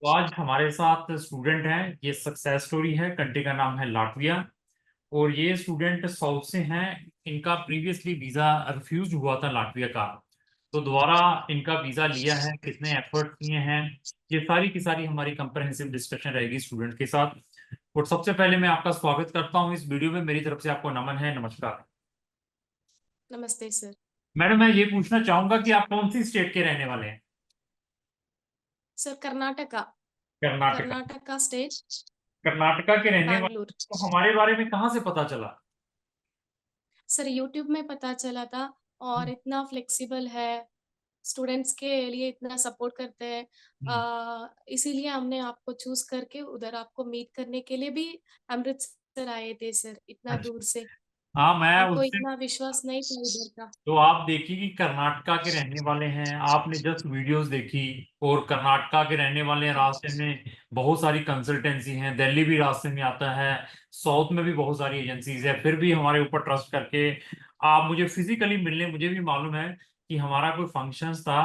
तो आज हमारे साथ स्टूडेंट हैं। ये सक्सेस स्टोरी है। कंट्री का नाम है लाटविया। और ये स्टूडेंट साउथ से हैं। इनका प्रीवियसली वीजा रिफ्यूज हुआ था लाटविया का। तो दोबारा इनका वीजा लिया है, कितने एफर्ट किए हैं, ये सारी की सारी हमारी कंप्रहेंसिव डिस्कशन रहेगी स्टूडेंट के साथ। और सबसे पहले मैं आपका स्वागत करता हूँ इस वीडियो में। मेरी तरफ से आपको नमन है, नमस्कार। नमस्ते सर। मैडम, मैं ये पूछना चाहूंगा कि आप कौन सी स्टेट के रहने वाले हैं? सर कर्नाटका। कर्नाटका। कर्नाटका स्टेट। कर्नाटका के रहने वाले बैंगलोर। तो हमारे बारे में कहाँ से पता चला? सर यूट्यूब में पता चला था और इतना फ्लेक्सिबल है, स्टूडेंट्स के लिए इतना सपोर्ट करते हैं। हम्म। इसीलिए हमने आपको चूज़ करके उधर आपको मीट करने के लिए भी अमृतसर आए थे सर, इतना अच्छा। दूर से। हाँ, मैं हमको उससे। इतना विश्वास नहीं था इधर का। तो आप देखिए कि कर्नाटका के रहने वाले हैं, आपने जस्ट वीडियोस देखी। और कर्नाटका के रहने वाले हैं, हाँ, रास्ते में बहुत सारी कंसल्टेंसी हैं, दिल्ली भी रास्ते में आता है, साउथ में भी बहुत सारी एजेंसीज है, फिर भी हमारे ऊपर ट्रस्ट करके आप मुझे फिजिकली मिलने, मुझे भी मालूम है कि हमारा कोई फंक्शंस था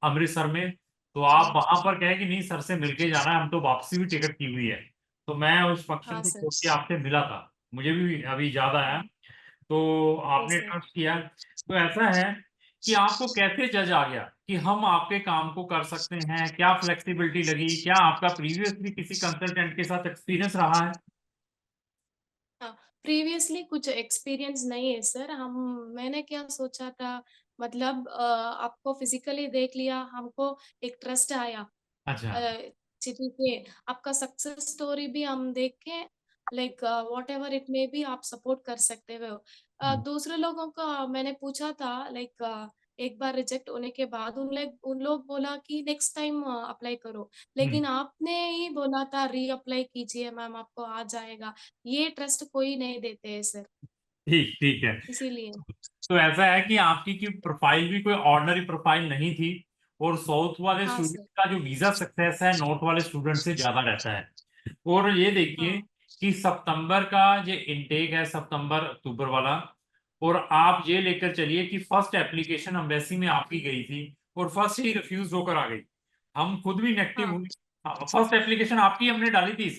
अमृतसर में। तो आप जी। वहां पर कहे कि नहीं, सर से मिलके जाना है, हम तो वापसी भी टिकट की हुई है। तो मैं उस फंक्शन हाँ को सर। छोड़ के आपसे मिला था। मुझे भी अभी याद आया। तो जी आपने सर। ट्रस्ट किया। तो ऐसा है कि आपको कैसे जज आ गया कि हम आपके काम को कर सकते हैं? क्या फ्लेक्सिबिलिटी लगी? क्या आपका प्रीवियसली किसी कंसल्टेंट के साथ एक्सपीरियंस रहा है? हाँ, प्रीवियसली कुछ एक्सपीरियंस नहीं है सर। हम मैंने क्या सोचा था, मतलब आपको फिजिकली देख लिया, हमको एक ट्रस्ट आया। अच्छा। अ, सिटी के आपका सक्सेस स्टोरी भी हम देख के, like whatever it may B, आप सपोर्ट कर सकते हो। हम्म। दूसरे लोगों का मैंने पूछा था, लाइक एक बार रिजेक्ट होने के बाद उन लोग बोला कि नेक्स्ट टाइम अप्लाई करो, हम्म। लेकिन आपने ही बोला था रीअप्लाई कीजिए मैम, आपको आ जाएगा। ये ट्रस्ट कोई नहीं देते हैं सर, ठीक ठीक है। इसीलिए। तो ऐसा है कि आपकी की प्रोफाइल भी कोई ऑर्डिनरी प्रोफाइल नहीं थी। और साउथ वाले हाँ स्टूडेंट सर। का जो वीजा सक्सेस है नॉर्थ वाले स्टूडेंट से ज्यादा रहता है। और ये देखिए हाँ। कि सितंबर का ये इनटेक है, सितंबर अक्टूबर वाला। और आप ये लेकर चलिए कि फर्स्ट एप्लीकेशन एम्बेसी में आपकी गई थी और फर्स्ट ही रिफ्यूज होकर आ गई। हम खुद भी नेगेटिव हाँ। हुए। फर्स्ट एप्लीकेशन आपकी हमने डाली थी।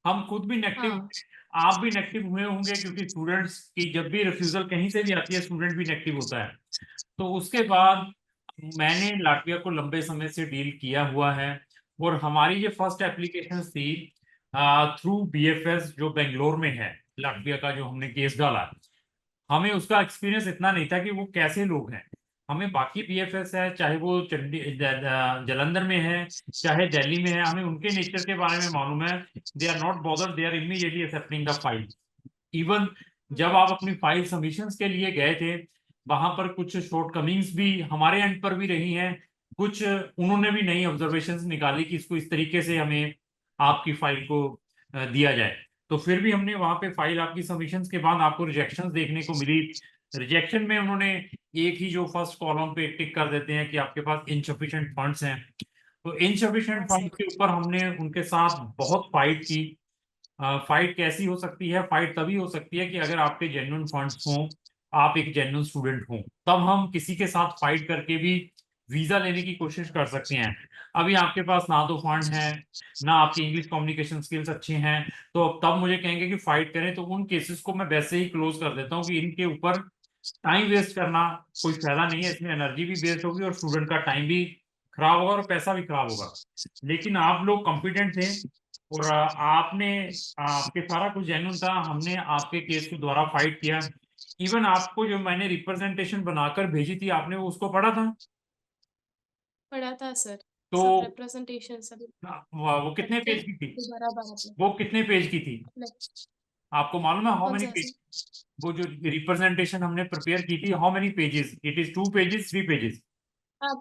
हम खुद भी नेगेटिव, हाँ। आप भी नेगेटिव हुए होंगे, क्योंकि स्टूडेंट्स की जब भी रिफ्यूजल कहीं से भी आती है, स्टूडेंट भी नेगेटिव होता है। तो उसके बाद मैंने लाटविया को लंबे समय से डील किया हुआ है। और हमारी जो फर्स्ट एप्लीकेशन थी थ्रू बीएफएस जो बेंगलोर में है, लाटविया का जो हमने केस डाला, हमें उसका एक्सपीरियंस इतना नहीं था कि वो कैसे लोग हैं। हमें बाकी बीएफएस है, चाहे वो जलंधर में है, चाहे दिल्ली में है, हमें उनके नेचर के बारे में मालूम है। They are not bothered, they are immediately accepting the file. Even जब आप अपनी फाइल सबमिशंस के लिए गए थे, वहां पर कुछ शॉर्टकमिंग्स भी हमारे एंड पर भी रही हैं। कुछ उन्होंने भी नई ऑब्जर्वेशंस निकाली कि इसको इस तरीके से हमें आपकी फाइल को दिया जाए। तो फिर भी हमने वहां पे फाइल, आपकी सबमिशंस के बाद आपको रिजेक्शंस देखने को मिली। रिजेक्शन में उन्होंने एक ही जो फर्स्ट कॉलम पे टिक कर देते हैं कि आपके पास इनसफिशिएंट फंड्स हैं। तो इनसफिशिएंट हाँ फंड सर। के ऊपर हमने उनके साथ बहुत फाइट की। फाइट कैसी हो सकती है? फाइट तभी हो सकती है कि अगर आपके जेन्युइन फंड्स हों, आप एक जेन्युइन स्टूडेंट हों, तब हम किसी के साथ फाइट करके भी वीजा लेने की कोशिश कर सकते हैं। अभी आपके पास ना तो फंड है, ना आपकी इंग्लिश कम्युनिकेशन स्किल्स अच्छे हैं, तो तब मुझे कहेंगे कि फाइट करें, तो उन केसेस को मैं वैसे ही क्लोज कर देता हूँ कि इनके ऊपर टाइम वेस्ट करना कोई फायदा नहीं है। इसमें एनर्जी भी वेस्ट होगी और स्टूडेंट का टाइम भी खराब होगा और पैसा भी खराब होगा। लेकिन आप लोग कॉम्पिटेंट थे और आपने, आपके सारा कुछ जेन्युइन था, हमने आपके केस को दोबारा फाइट किया। इवन आपको जो मैंने रिप्रेजेंटेशन बनाकर भेजी थी, आपने वो उसको पढ़ा था? पढ़ा था सर। तो सब रिप्रेजेंटेशन सभी वो पढ़ कितने के पेज की थी? दोबारा बना वो कितने पेज की थी? अपने। आपको मालूम है हाउ कौन मेनी सा पेज? सर? वो जो रिप्रेजेंटेशन हमने प्रिपेयर की थी, how many pages it is? 2 pages, 3 pages? हाँ,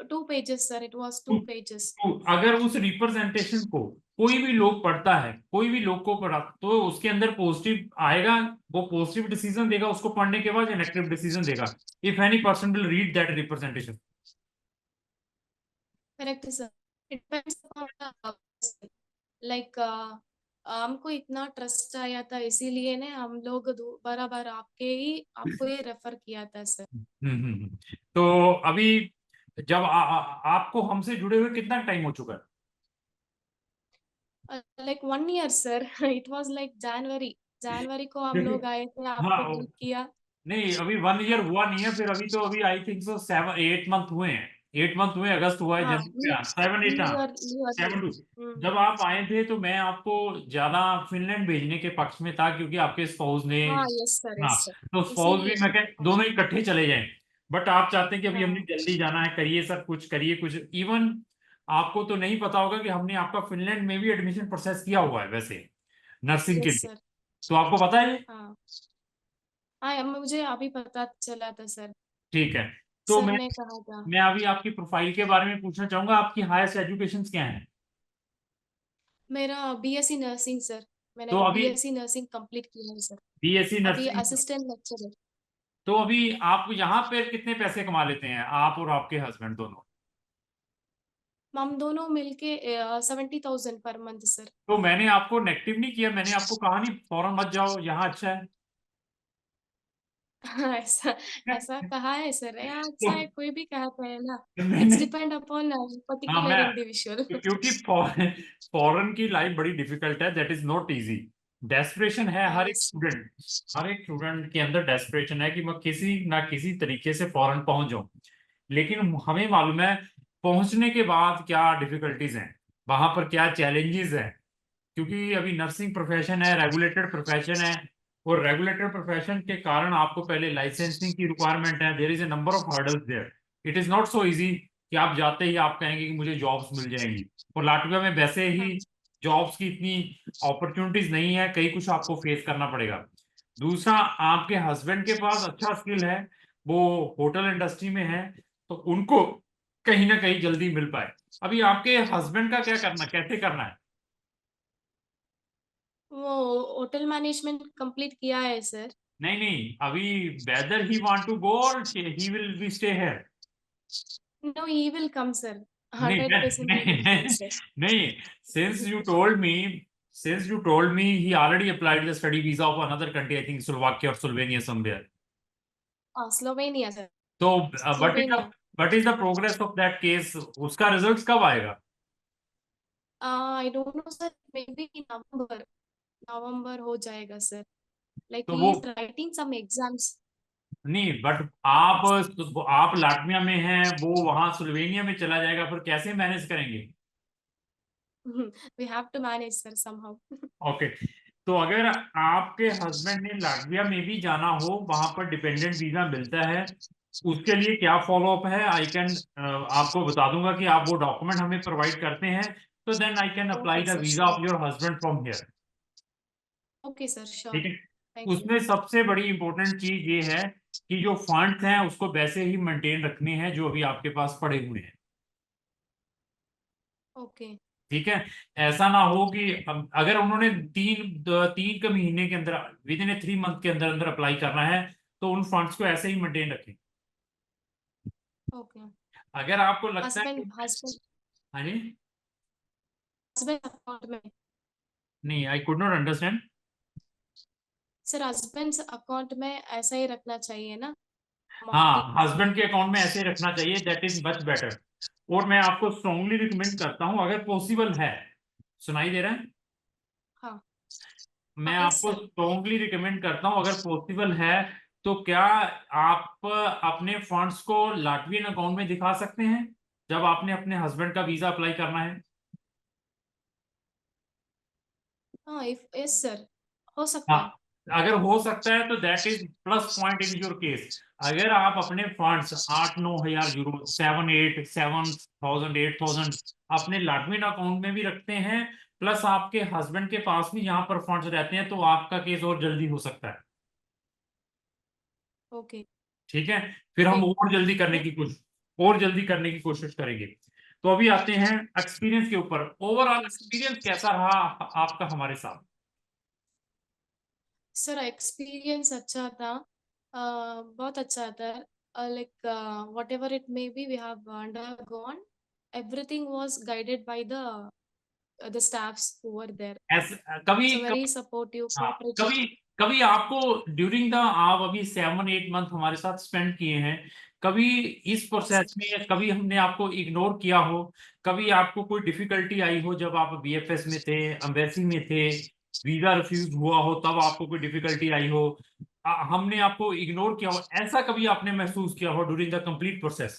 two pages sir, it was two pages. तो अगर उस रिप्रेजेंटेशन को कोई भी लोग पढ़ता है, कोई भी लोग को पढ़ा, तो उसके अंदर पॉजिटिव आएगा। वो पॉजिटिव डिसीजन देगा उसको पढ़ने के बाद, या नेगेटिव डिसीजन देगा if any person will read that representation? Correct है sir. It depends upon like हमको इतना ट्रस्ट आया था, इसीलिए ने हम लोग बार आपके ही आपको ये रेफर किया था सर। तो अभी जब आपको हमसे जुड़े हुए कितना टाइम हो चुका है? like 1 year sir. It was like जनवरी को हम देखिए, लोग आए थे, आपको हाँ, मीट किया। नहीं अभी 1 ईयर हुआ नहीं है, फिर अभी तो अभी आई थिंक सो 7-8 मंथ हुए हैं। 8 मंथ हुए, अगस्त हुआ है, हाँ, जनवरी आ 7-8, हाँ, न्यू ईयर 7 टू। हम्म। जब आप आए थे तो मैं आपको ज्यादा फिनलैंड भेजने के पक्ष में था, क्योंकि आपके स्पाउस ने, हाँ हाँ, यस सर तो स्पाउस भी इसीलिए। मैं कह हाँ दोनों इकट्ठे चले जाएं। बट आप चाहते हैं कि अभी हमने हाँ जल्दी जाना है, करिए सर कुछ, करिए कुछ। इवन आपको तो नहीं पता होगा कि हमने आपका फिनलैंड में भी एडमिशन प्रोसेस किया हुआ है वैसे, नर्सिंग के यस लिए। सर। तो आपको पता है ये? हाँ हाँ, मुझे अभी पता चला था सर। ठीक है। तो सर मैं ने कहा था। मैं अभी आपकी प्रोफाइल के बारे में पूछना चाहूंगा, आपकी हाईएस्ट एजुकेशन क्या है? मेरा बीएससी नर्सिंग सर। तो मैंने अभी बीएससी नर्सिंग कंप्लीट किया है सर। बीएससी अभी नर्सिंग, असिस्टेंट लेक्चरर। तो अभी आप यहाँ पे कितने पैसे कमा लेते हैं, आप और आपके हस्बैंड दोनों? हम दोनों मिलके 70,000 पर मंथ सर। तो मैंने आपको नेगेटिव नहीं किया, मैंने आपको कहा नहीं फौरन मत जाओ, यहाँ अच्छा है। हाँ, ऐसा ऐसा कहा है सर, यहाँ तो अच्छा है, कोई भी कहता है ना। इट्स मैंने, डिपेंड अपॉन हाँ, पर्टिकुलर मैं, इंडिविजुअल। क्योंकि फॉरेन फॉरेन की लाइफ बड़ी डिफिकल्ट है, that is not easy. Desperation है हाँ हर एक यस। स्टूडेंट, हर एक स्टूडेंट के अंदर डेस्परेशन है कि मैं किसी ना किसी तरीके से फॉरेन पहुंच जाऊं। लेकिन हमें मालूम है पहुंचने के बाद क्या डिफिकल्टीज हैं, वहां पर क्या चैलेंजेस हैं। क्योंकि अभी नर्सिंग प्रोफेशन है, रेगुलेटेड प्रोफेशन है, और रेगुलेटेड प्रोफेशन के कारण आपको पहले लाइसेंसिंग की रिक्वायरमेंट है, there is a number of hurdles there. It is not so easy कि आप जाते ही आप कहेंगे कि मुझे जॉब्स मिल जाएंगी। और लाटविया में वैसे हाँ ही जॉब्स की इतनी अपॉर्चुनिटीज नहीं है, कई कुछ आपको फेस करना पड़ेगा। दूसरा, आपके हस्बैंड के पास अच्छा स्किल है, वो होटल इंडस्ट्री में है, तो उनको कहीं ना कहीं जल्दी मिल पाए। अभी आपके हस्बैंड का क्या करना, कैसे करना है? वो होटल मैनेजमेंट कंप्लीट किया है सर। नहीं नहीं, अभी whether he want to go और he will be stay here. No he will come sir. नहीं 100% ही विल कम नहीं सर। नहीं, since you told me he already applied the study visa of another country, I think Slovakia or Slovenia somewhere. Slovenia sir. तो Slovenia. what is the progress of that case, उसका result कब आएगा? I don't know sir, maybe November. नवंबर हो जाएगा sir. Like तो he वो, is writing some exams. नहीं बट आप लाटविया में हैं, वो वहां स्लोवेनिया में चला जाएगा, फिर कैसे मैनेज करेंगे? We have to manage sir somehow. Okay. तो अगर आपके हस्बैंड ने लाटविया में भी जाना हो, वहां पर डिपेंडेंट वीजा मिलता है, उसके लिए क्या फॉलो अप है, आई कैन आपको बता दूंगा कि आप वो डॉक्यूमेंट हमें प्रोवाइड करते हैं, तो then I can apply okay the sir visa sure. Of your husband from here. Okay sir sure. ठीक है। Thank you. उसमें सबसे बड़ी इंपॉर्टेंट चीज ये है कि जो फंड्स हैं उसको वैसे ही मेंटेन रखने हैं जो अभी आपके पास पड़े हुए हैं। ओके। ठीक है। ऐसा ना हो कि अगर उन्होंने तीन के महीने के अंदर, विद इन ए 3 मंथ के अंदर अंदर अप्लाई करना है, तो उन फंड्स को ऐसे ही मेंटेन रखें। ओके। अगर आपको लगता है हस्बैंड कि, हस्बैंड हाँ जी, हस्बैंड अकाउंट में। नहीं I could not understand. Sir husband account में ऐसा ही रखना चाहिए ना अमाउंट। हाँ, हस्बैंड के अकाउंट में ऐसे रखना चाहिए, दैट इज मच बेटर। और मैं आपको स्ट्रांगली रिकमेंड करता हूं, अगर पॉसिबल है, सुनाई दे रहा है, हाँ मैं हाँ यस आपको सर। स्ट्रांगली रिकमेंड करता हूं, अगर पॉसिबल है तो क्या आप अपने फंड्स को लाटवियन अकाउंट में दिखा सकते हैं जब आपने अपने हस्बैंड का वीजा अप्लाई करना है? हाँ इफ यस सर हो सकता हाँ, है। अगर हो सकता है तो that is plus point in your case. अगर आप अपने फंड्स 8-9 हजार यूरो, 7-8 अपने लाटवियन अकाउंट में भी रखते हैं, प्लस आपके हस्बैंड के पास भी यहाँ पर फंड्स रहते हैं, तो आपका केस और जल्दी हो सकता है। ओके। ठीक है। फिर हम ठीक है। और जल्दी करने की कोशिश करेंगे। तो अभी आते हैं एक्सपीरियंस के ऊपर, ओवरऑल एक्सपीरियंस कैसा रहा आपका हमारे साथ? सर एक्सपीरियंस अच्छा था। बहुत अच्छा था। Like whatever it may be we have undergone everything was guided by the staffs over there. ऐसे कभी So very कभी, supportive, हाँ, cooperative. कभी कभी आपको ड्यूरिंग द, आप अभी 7-8 मंथ हमारे साथ स्पेंड किए हैं, कभी इस Yes, प्रोसेस में कभी हमने आपको इग्नोर किया हो, कभी आपको कोई डिफिकल्टी आई हो जब आप बीएफएस में थे, एम्बेसी में थे, वीजा रिफ्यूज हुआ हो तब आपको कोई डिफिकल्टी आई हो, हमने आपको इग्नोर किया हो, ऐसा कभी आपने महसूस किया हो during the complete process?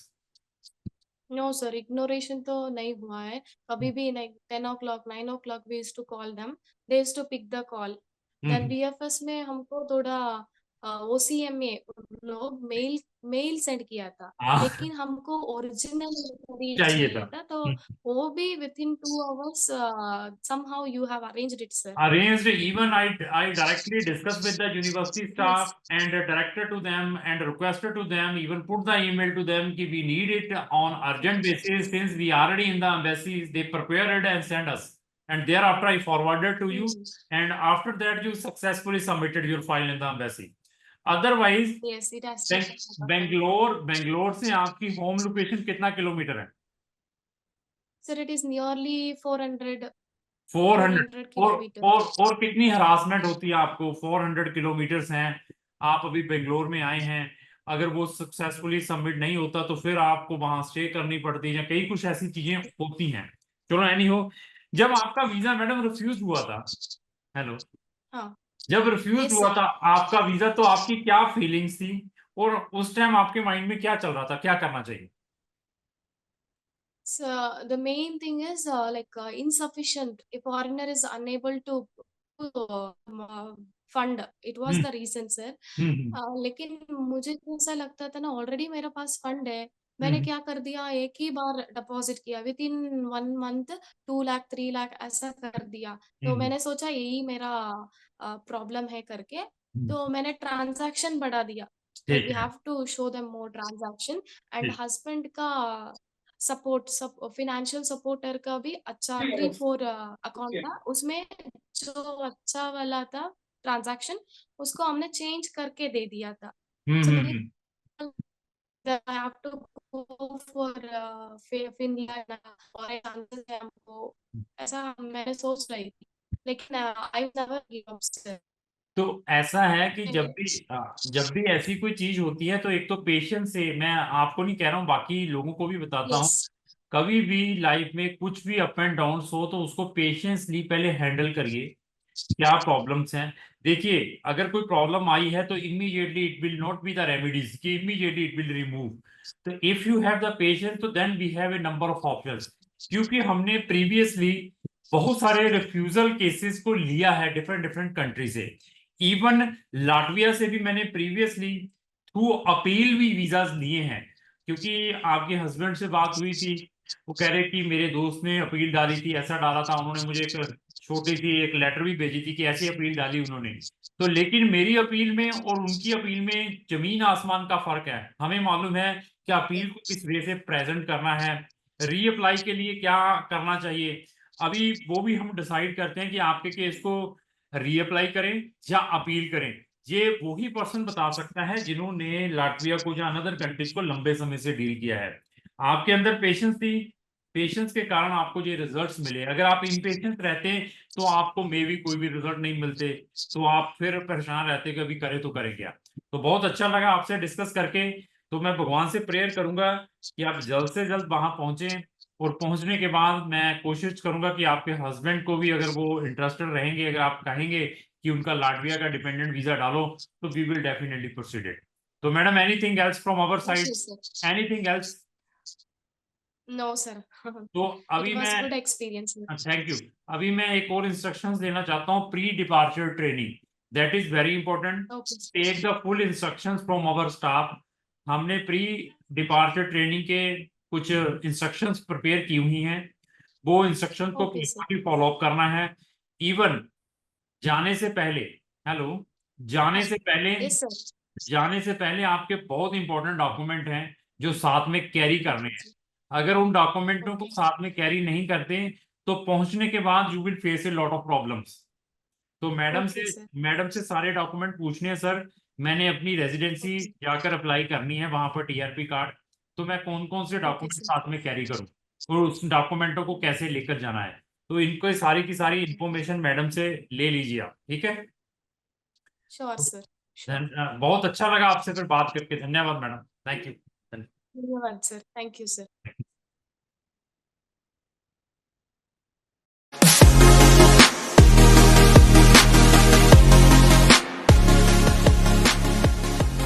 No sir, ignoration तो नहीं हुआ है कभी भी नहीं। 10 o'clock 9 o'clock we used to call them, they used to pick the call. Then hmm. BFS में हमको थोड़ा ओसीएमए लोग मेल मेल सेंड किया था, हाँ, लेकिन हमको ओरिजिनल चाहिए था। चाहिए था, तो वो भी with in 2 hours somehow you have arranged it sir. Arranged, even I directly discussed with the university staff Yes, and directed to them and requested to them, even put the email to them कि we need it on urgent basis since we already in the embassies, they prepare it and send us, and thereafter I forwarded to you, mm, and after that you successfully submitted your file in the embassy. Otherwise, yes, it has taken a lot of time. Bangalore से आपकी home location कितना kilometre है? Sir, it is nearly 400 400। 400 और kilometers. और कितनी harassment होती है आपको? 400 किलोमीटर्स हैं, आप अभी बेंगलोर में आए हैं, अगर वो सक्सेसफुली सबमिट नहीं होता तो फिर आपको वहां स्टे करनी पड़ती है, या कई कुछ ऐसी चीजें होती हैं। चलो एनी हो, जब आपका वीजा मैडम रिफ्यूज हुआ था, हेलो, हाँ, जब रिफ्यूज yes हुआ sir. था आपका वीजा, तो आपकी क्या फीलिंग्स थी, और उस टाइम आपके माइंड में क्या चल रहा था, क्या करना चाहिए? So the main thing is insufficient. A foreigner is unable to fund. It was hmm. the reason, sir. हम्म। लेकिन मुझे तो ऐसा लगता था ना, ऑलरेडी मेरे पास फंड है। मैंने हम्म। क्या कर दिया, एक ही बार डिपॉजिट किया, with in 1 month 2 lakh 3 lakh ऐसा कर दिया। तो हम्म। मैंने सोचा यही मेरा प्रॉब्लम है करके, हम्म। तो मैंने ट्रांजैक्शन बढ़ा दिया। लाइक ठीक वी है। Have to show them more transaction. And ठीक। हस्बैंड का फाइनेंशियल सपोर्टर का भी अच्छा 3-4 अकाउंट था, उसमें जो अच्छा वाला था ट्रांजैक्शन, उसको हमने चेंज करके दे दिया था। Hmm. So hmm. I have to go for Finland और चांसेस है हमको, ऐसा मैंने सोच रही थी, लेकिन आई नेवर गिव अप। तो ऐसा है कि जब भी ऐसी कोई चीज होती है तो एक तो पेशेंस से, मैं आपको नहीं कह रहा हूँ, बाकी लोगों को भी बताता हूँ, यस, कभी भी लाइफ में कुछ भी अप एंड डाउन हो तो उसको पेशेंसली पहले हैंडल करिए। क्या प्रॉब्लम्स हैं, देखिए, अगर कोई प्रॉब्लम आई है तो immediately it will not be the remedies कि इमीडिएटली इट विल रिमूव। तो if you have the patience तो then we have a number of options, क्योंकि हमने प्रीवियसली बहुत सारे रिफ्यूजल केसेस को लिया है डिफरेंट डिफरेंट कंट्री से। इवन लाटविया से भी मैंने प्रीवियसली थ्रू अपील भी वीजाज लिए हैं, क्योंकि आपके हस्बैंड से बात हुई थी, वो कह रहे कि मेरे दोस्त ने अपील डाली थी, ऐसा डाला था उन्होंने, मुझे एक छोटी सी एक लेटर भी भेजी थी कि ऐसी अपील डाली उन्होंने। तो लेकिन मेरी अपील में और उनकी अपील में जमीन आसमान का फर्क है। हमें मालूम है कि अपील को किस वे से प्रेजेंट करना है, रीअप्लाई के लिए क्या करना चाहिए। अभी वो भी हम डिसाइड करते हैं कि आपके केस को रीअप्लाई करें या अपील करें। ये वही पर्सन बता सकता है जिन्होंने लाटविया को या अनदर कंट्रीज को लंबे समय से डील किया है। आपके अंदर पेशेंस थी, पेशेंस के कारण आपको ये रिजल्ट्स मिले। अगर आप इम्पेशेंट रहते तो आपको मे भी कोई भी रिजल्ट नहीं मिलते, तो आप फिर परेशान रहते कि अभी करें तो करें क्या। तो बहुत अच्छा लगा आपसे डिस्कस करके। तो मैं भगवान से प्रेयर करूंगा कि आप जल्द से जल्द वहां पहुंचे, और पहुंचने के बाद मैं कोशिश करूंगा कि आपके हस्बैंड को भी, अगर वो इंटरेस्टेड रहेंगे, अगर आप कहेंगे कि उनका लाटविया का डिपेंडेंट वीजा डालो, तो we will definitely proceed it. तो madam, anything else from our thank side? You sir. Anything else? No sir, तो इट अभी वाज मैं, गुड एक्सपीरियंस। थैंक यू, अभी मैं एक और इंस्ट्रक्शंस देना चाहता हूँ, pre departure training, that is very important. Okay take the full instructions from our staff. हमने प्री डिपार्चर ट्रेनिंग के कुछ इंस्ट्रक्शंस प्रिपेयर की हुई हैं, वो इंस्ट्रक्शन को ओके सर। फॉलो अप करना है। इवन जाने से पहले, हेलो, जाने हाँ, से पहले, यस सर। जाने से पहले आपके बहुत इंपॉर्टेंट डॉक्यूमेंट हैं जो साथ में कैरी करने ओके हैं। सर। अगर उन डॉक्यूमेंटों को ओके साथ में कैरी नहीं करते तो पहुंचने के बाद you will face a lot of problems. तो ओके सर। मैडम से सारे डॉक्यूमेंट पूछने हैं, सर मैंने अपनी रेजिडेंसी ओके जाकर अप्लाई करनी है वहां पर टीआरपी कार्ड, तो मैं कौन कौन से ओके डॉक्यूमेंट सर। साथ में कैरी करूं, और उस डॉक्यूमेंटों को कैसे लेकर जाना है। तो इनको सारी की सारी ओके इंफॉर्मेशन मैडम से ले लीजिए आप, ठीक है। Sure sir, sure. बहुत अच्छा लगा आपसे फिर बात करके। धन्यवाद मैडम, थैंक यू। धन्यवाद सर, थैंक यू सर।